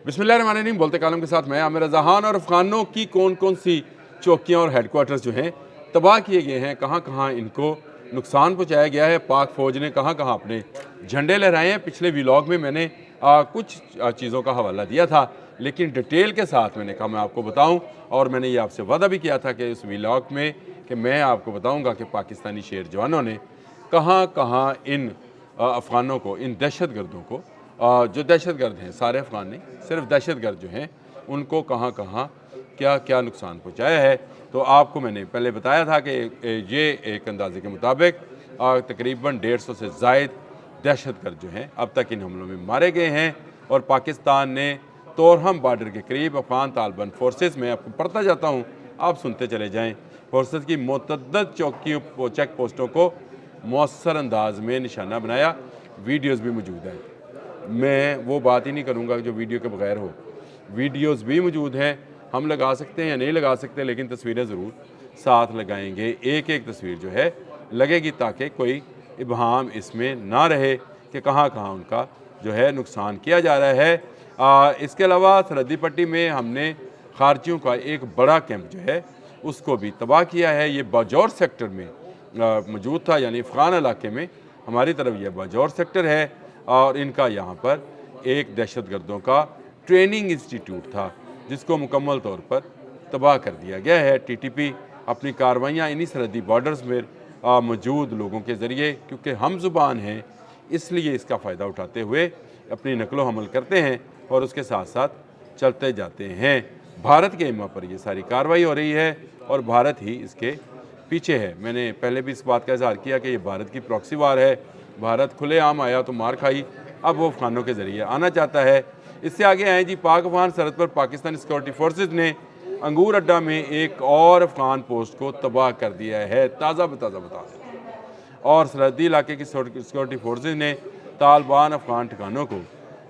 बिस्मिल्लाहिर्रहमानिर्रहीम। बोलते कालम के साथ मैं आमिर रज़ा खान। और अफ़गानों की कौन कौन सी चौकियाँ और हेडक्वार्टर्स जो हैं तबाह किए गए हैं, कहाँ कहाँ इनको नुकसान पहुँचाया गया है, पाक फ़ौज ने कहाँ कहाँ अपने झंडे लहराए हैं। पिछले व्लॉग में मैंने कुछ चीज़ों का हवाला दिया था, लेकिन डिटेल के साथ मैंने कहा मैं आपको बताऊँ। और मैंने ये आपसे वादा भी किया था कि इस व्लॉग में कि मैं आपको बताऊँगा कि पाकिस्तानी शेर जवानों ने कहाँ कहाँ इन अफ़गानों को, इन दहशत गर्दों को, जो दहशत गर्द हैं, सारे अफ़गान नहीं, सिर्फ दहशत गर्द जो हैं, उनको कहाँ कहाँ क्या क्या नुकसान पहुँचाया है। तो आपको मैंने पहले बताया था कि ये एक अंदाजे के मुताबिक तकरीबन 150 से ज़ायद दहशत गर्द जो हैं अब तक इन हमलों में मारे गए हैं। और पाकिस्तान ने तोरहम बार्डर के करीब अफ़गान तालिबान फोर्सेस में, आपको पढ़ता जाता हूँ, आप सुनते चले जाएँ, फोर्सेस की मुतअद्दिद चौकियों, चेक पोस्टों को मौसर अंदाज में निशाना बनाया। वीडियोज़ भी मौजूद हैं। मैं वो बात ही नहीं करूँगा जो वीडियो के बगैर हो। वीडियोस भी मौजूद हैं, हम लगा सकते हैं या नहीं लगा सकते, लेकिन तस्वीरें ज़रूर साथ लगाएंगे। एक एक तस्वीर जो है लगेगी ताकि कोई इबहाम इसमें ना रहे कि कहाँ कहाँ उनका जो है नुकसान किया जा रहा है। इसके अलावा सरहदी पट्टी में हमने खारजियों का एक बड़ा कैंप जो है उसको भी तबाह किया है। ये बाजौर सेक्टर में मौजूद था, यानी अफ़गान इलाके में। हमारी तरफ यह बाजौर सेक्टर है और इनका यहाँ पर एक दहशत गर्दों का ट्रेनिंग इंस्टीट्यूट था, जिसको मुकम्मल तौर पर तबाह कर दिया गया है। टीटीपी अपनी कार्रवाइयाँ इन्हीं सरहदी बॉर्डर्स में मौजूद लोगों के ज़रिए, क्योंकि हम ज़ुबान हैं, इसलिए इसका फ़ायदा उठाते हुए अपनी नकलो हमल करते हैं और उसके साथ साथ चलते जाते हैं। भारत के इमा पर ये सारी कार्रवाई हो रही है और भारत ही इसके पीछे है। मैंने पहले भी इस बात का इज़हार किया कि ये भारत की प्रॉक्सी वार है। भारत खुलेआम आया तो मार खाई, अब वो अफ़गानों के ज़रिए आना चाहता है। इससे आगे आए जी, पाक अफ़गान सरहद पर पाकिस्तानी सिक्योरिटी फोर्सेज ने अंगूर अड्डा में एक और अफ़गान पोस्ट को तबाह कर दिया है। ताज़ा बता दें, और सरहदी इलाके की सिक्योरिटी फोर्सेज ने तालिबान अफ़गान ठिकानों को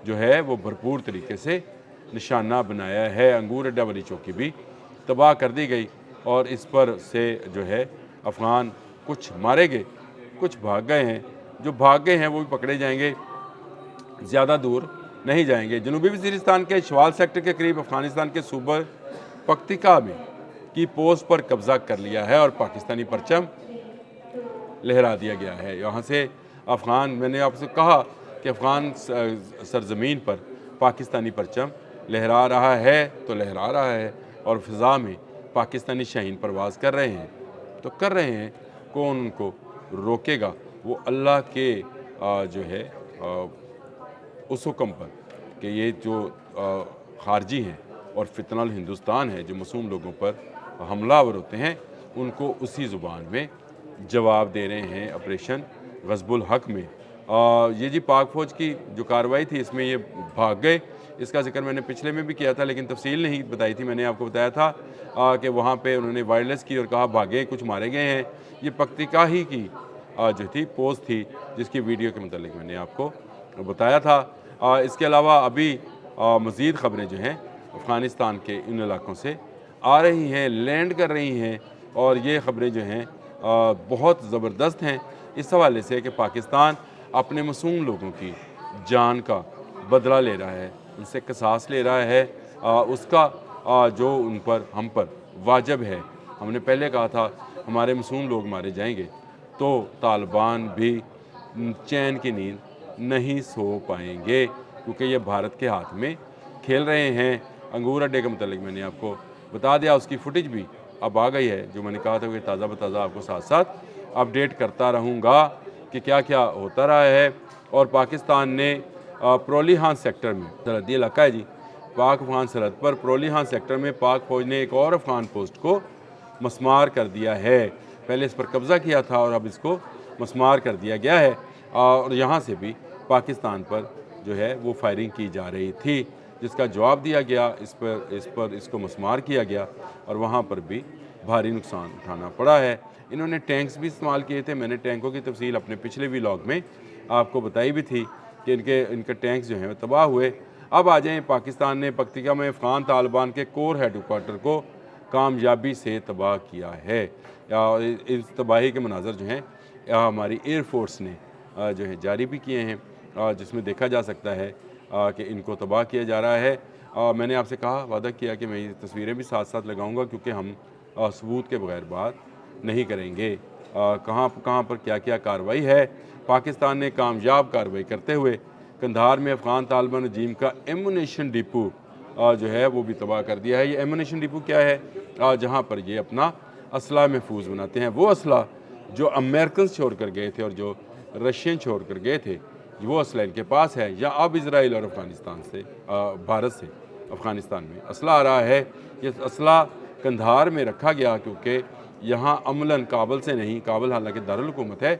जो है वो भरपूर तरीके से निशाना बनाया है। अंगूर अड्डा वाली चौकी भी तबाह कर दी गई और इस पर से जो है अफ़गान कुछ मारे गए, कुछ भाग गए हैं। जो भाग गए हैं वो भी पकड़े जाएंगे, ज़्यादा दूर नहीं जाएंगे। जनूबी वज़ीरिस्तान के शवाल सेक्टर के करीब अफ़गानिस्तान के सूबा पख्तिका में की पोस्ट पर कब्ज़ा कर लिया है और पाकिस्तानी परचम लहरा दिया गया है। यहाँ से अफ़गान, मैंने आपसे कहा कि अफ़गान सरज़मीन पर पाकिस्तानी परचम लहरा रहा है तो लहरा रहा है, और फ़िज़ा में पाकिस्तानी शाहीन परवाज़ कर रहे हैं तो कर रहे हैं। कौन उनको रोकेगा? वो अल्लाह के जो है उस हुक्म पर कि ये जो खारजी हैं और फितनल हिंदुस्तान है, जो मासूम लोगों पर हमलावर होते हैं, उनको उसी ज़ुबान में जवाब दे रहे हैं ऑपरेशन ग़ज़बुल हक़ में। ये जी पाक फ़ौज की जो कार्रवाई थी, इसमें ये भाग गए। इसका जिक्र मैंने पिछले में भी किया था, लेकिन तफसील नहीं बताई थी। मैंने आपको बताया था कि वहाँ पे उन्होंने वायरलेस की और कहा भागे, कुछ मारे गए हैं। ये पख्तिका ही की जो थी पोस्ट थी, जिसकी वीडियो के मतलब मैंने आपको बताया था। इसके अलावा अभी मज़ीद ख़बरें जो हैं अफ़गानिस्तान के इन इलाकों से आ रही हैं, लैंड कर रही हैं, और ये ख़बरें जो हैं बहुत ज़बरदस्त हैं इस हवाले से कि पाकिस्तान अपने मासूम लोगों की जान का बदला ले रहा है, उनसे क़िसास ले रहा है। उसका जो उन पर, हम पर वाजिब है। हमने पहले कहा था हमारे मासूम लोग मारे जाएंगे तो तालिबान भी चैन की नींद नहीं सो पाएंगे, क्योंकि ये भारत के हाथ में खेल रहे हैं। अंगूर अड्डे के मतलब मैंने आपको बता दिया, उसकी फुटेज भी अब आ गई है, जो मैंने कहा था कि ताज़ा बताज़ा आपको साथ साथ अपडेट करता रहूँगा कि क्या क्या होता रहा है। और पाकिस्तान ने प्रोलीहान सेक्टर में, सरहदी इलाका है जी, पाक अफ़गान सरहद पर प्रोलीहान सेक्टर में पाक फ़ौज ने एक और अफ़गान पोस्ट को मस्मार कर दिया है। पहले इस पर कब्ज़ा किया था और अब इसको मस्मार कर दिया गया है। और यहाँ से भी पाकिस्तान पर जो है वो फायरिंग की जा रही थी, जिसका जवाब दिया गया, इसको मस्मार किया गया और वहाँ पर भी भारी नुकसान उठाना पड़ा है। इन्होंने टैंक्स भी इस्तेमाल किए थे। मैंने टैंकों की तफसील अपने पिछले व्लॉग में आपको बताई भी थी कि इनके टैंक्स जो हैं तबाह हुए। अब आ जाएँ, पाकिस्तान ने पख्तिका में अफ़गान तालिबान के कोर हेडक्वार्टर को कामयाबी से तबाह किया है। इस तबाही के मनाज़र जो हैं हमारी एयर फोर्स ने जो है जारी भी किए हैं, जिसमें देखा जा सकता है कि इनको तबाह किया जा रहा है। मैंने आपसे कहा, वादा किया कि मैं ये तस्वीरें भी साथ साथ लगाऊंगा, क्योंकि हम सबूत के बगैर बात नहीं करेंगे। कहाँ कहाँ पर क्या क्या कार्रवाई है। पाकिस्तान ने कामयाब कार्रवाई करते हुए कंधार में अफ़गान तालिबान रजीम का एमुनेशन डिपो जो है वो भी तबाह कर दिया है। ये एमुनेशन डिपो क्या है? जहाँ पर ये अपना असला महफूज बनाते हैं। वो असला जो अमेरिकन छोड़ कर गए थे और जो रशियन छोड़ कर गए थे, वो असला इनके पास है, या अब इसराइल और अफ़गानिस्तान से भारत से अफ़गानिस्तान में असला आ रहा है। ये असला कंधार में रखा गया क्योंकि यहाँ अमलन काबल से नहीं, काबल हालांकि दारुल हुकूमत है,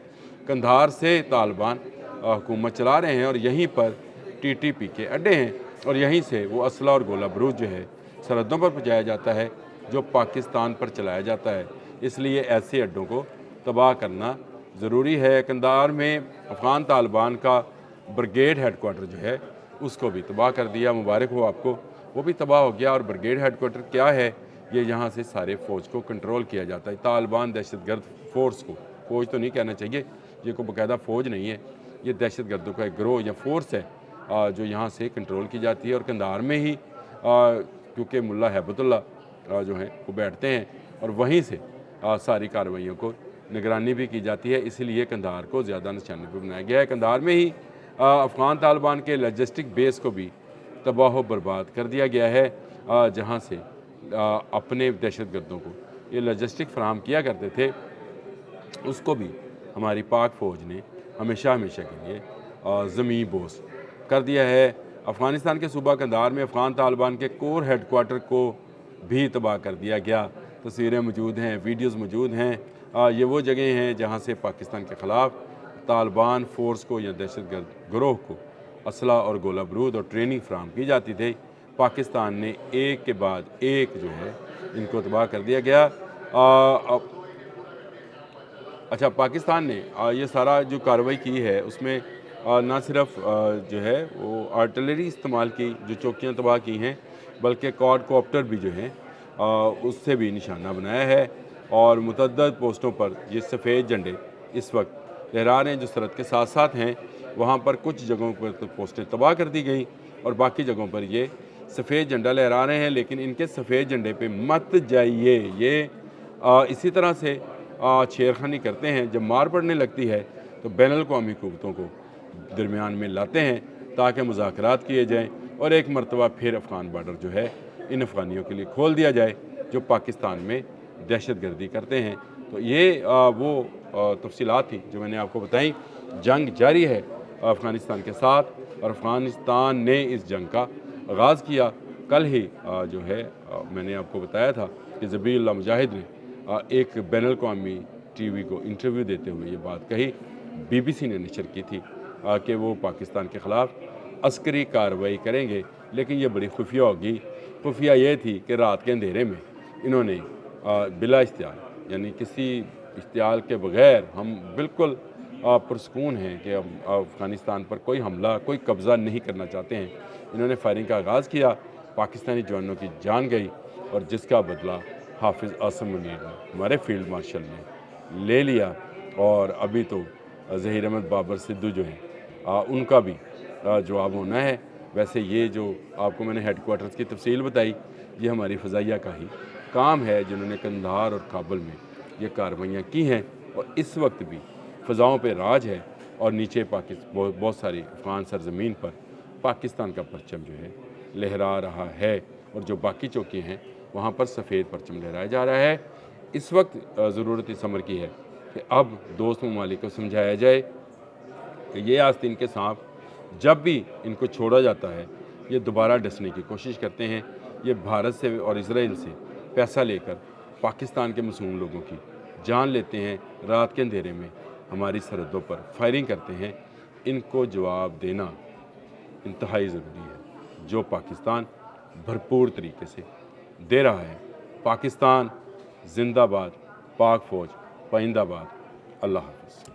कंधार से तालिबान हुकूमत चला रहे हैं और यहीं पर TTP के अड्डे हैं और यहीं से वो असला और गोला बारूद जो है सरहदों पर पहुँचाया जाता है, जो पाकिस्तान पर चलाया जाता है। इसलिए ऐसे अड्डों को तबाह करना ज़रूरी है। कंधार में अफ़गान तालिबान का ब्रिगेड हेडकोार्टर जो है उसको भी तबाह कर दिया। मुबारक हो आपको, वो भी तबाह हो गया। और ब्रिगेड हेडकोार्टर क्या है? ये यहाँ से सारे फ़ौज को कंट्रोल किया जाता है। तालिबान दहशतगर्द फ़ोर्स को, फ़ौज तो नहीं कहना चाहिए, ये कोई बाकायदा फ़ौज नहीं है, ये दहशतगर्दों का एक गिरोह या फोर्स है जो यहाँ से कंट्रोल की जाती है। और कंधार में ही क्योंकि मुल्ला हैबतुल्लाह जो हैं वो बैठते हैं और वहीं से सारी कार्रवाइयों को निगरानी भी की जाती है, इसलिए कंधार को ज़्यादा निशाने पर बनाया गया है। कंधार में ही अफ़गान तालिबान के लॉजिस्टिक बेस को भी तबाह बर्बाद कर दिया गया है, जहाँ से अपने दहशतगर्दों को ये लॉजिस्टिक फराहम किया करते थे, उसको भी हमारी पाक फ़ौज ने हमेशा हमेशा के लिए ज़मीं बोस कर दिया है। अफ़गानिस्तान के सूबा कंधार में अफ़गान तालिबान के कोर हेडकोार्टर को भी तबाह कर दिया गया। तस्वीरें मौजूद हैं, वीडियोज़ मौजूद हैं। ये वो जगह हैं जहाँ से पाकिस्तान के ख़िलाफ़ तालिबान फ़ोर्स को या दहशतगर्द गिरोह को असला और गोला बारूद और ट्रेनिंग फराहम की जाती थी। पाकिस्तान ने एक के बाद एक जो है इनको तबाह कर दिया गया। अच्छा, पाकिस्तान ने ये सारा जो कार्रवाई की है उसमें ना सिर्फ जो है वो आर्टिलरी इस्तेमाल की, जो चौकियाँ तबाह की हैं, बल्कि क्वाडकॉप्टर भी जो हैं उससे भी निशाना बनाया है। और मुतअद्दिद पोस्टों पर ये सफ़ेद झंडे इस वक्त लहरा रहे हैं जो सरहद के साथ साथ हैं। वहाँ पर कुछ जगहों पर तो पोस्टें तबाह कर दी गई और बाकी जगहों पर ये सफ़ेद झंडा लहरा रहे हैं, लेकिन इनके सफ़ेद झंडे पे मत जाइए। ये इसी तरह से छेड़खानी करते हैं। जब मार पड़ने लगती है तो बैनुल-अक़वामी हुकूमतों को दरमियान में लाते हैं ताकि मुज़ाकरात किए जाएँ और एक मरतबा फिर अफ़गान बॉर्डर जो है इन अफ़गानियों के लिए खोल दिया जाए जो पाकिस्तान में दहशतगर्दी करते हैं। तो ये वो तफसीलात थी जो मैंने आपको बताई। जंग जारी है अफ़गानिस्तान के साथ और अफ़गानिस्तान ने इस जंग का आगाज़ किया। कल ही जो है मैंने आपको बताया था कि ज़बीहुल्लाह मुजाहिद ने एक बैनुल-अक़वामी TV को इंटरव्यू देते हुए ये बात कही, BBC ने नशर की थी कि वो पाकिस्तान के ख़िलाफ़ अस्करी कार्रवाई करेंगे, लेकिन ये बड़ी खुफिया होगी। खुफिया ये थी कि रात के अंधेरे में इन्होंने बिला इश्तियाल यानी किसी इश्तियाल के बग़ैर हम बिल्कुल पुरसकून हैं कि हम अफ़गानिस्तान पर कोई हमला, कोई कब्ज़ा नहीं करना चाहते हैं। इन्होंने फायरिंग का आगाज़ किया, पाकिस्तानी जवानों की जान गई और जिसका बदला हाफिज़ आसिम मुनीर ने, हमारे फील्ड मार्शल ने ले लिया। और अभी तो ज़हीर अहमद बाबर सिद्धू जो हैं उनका भी जवाब होना है। वैसे ये जो आपको मैंने हेडकोार्टर्स की तफसील बताई, ये हमारी फ़ज़ाइया का ही काम है जिन्होंने कंधार और काबुल में ये कार्रवाइयाँ की हैं। और इस वक्त भी फ़ज़ाओं पे राज है और नीचे बहुत सारी अफ़गान सरज़मीन पर पाकिस्तान का परचम जो है लहरा रहा है और जो बाकी चौकियाँ हैं वहाँ पर सफ़ेद परचम लहराया जा रहा है। इस वक्त ज़रूरत इस अमर की है कि अब दोस्त ममालिक को समझाया जाए कि ये आस्तीन के सांप जब भी इनको छोड़ा जाता है ये दोबारा डसने की कोशिश करते हैं। ये भारत से और इजराइल से पैसा लेकर पाकिस्तान के मासूम लोगों की जान लेते हैं, रात के अंधेरे में हमारी सरहदों पर फायरिंग करते हैं। इनको जवाब देना इंतहाई ज़रूरी है, जो पाकिस्तान भरपूर तरीके से दे रहा है। पाकिस्तान जिंदाबाद, पाक फ़ौज पाइंदाबाद। अल्लाह हाफ़िज़।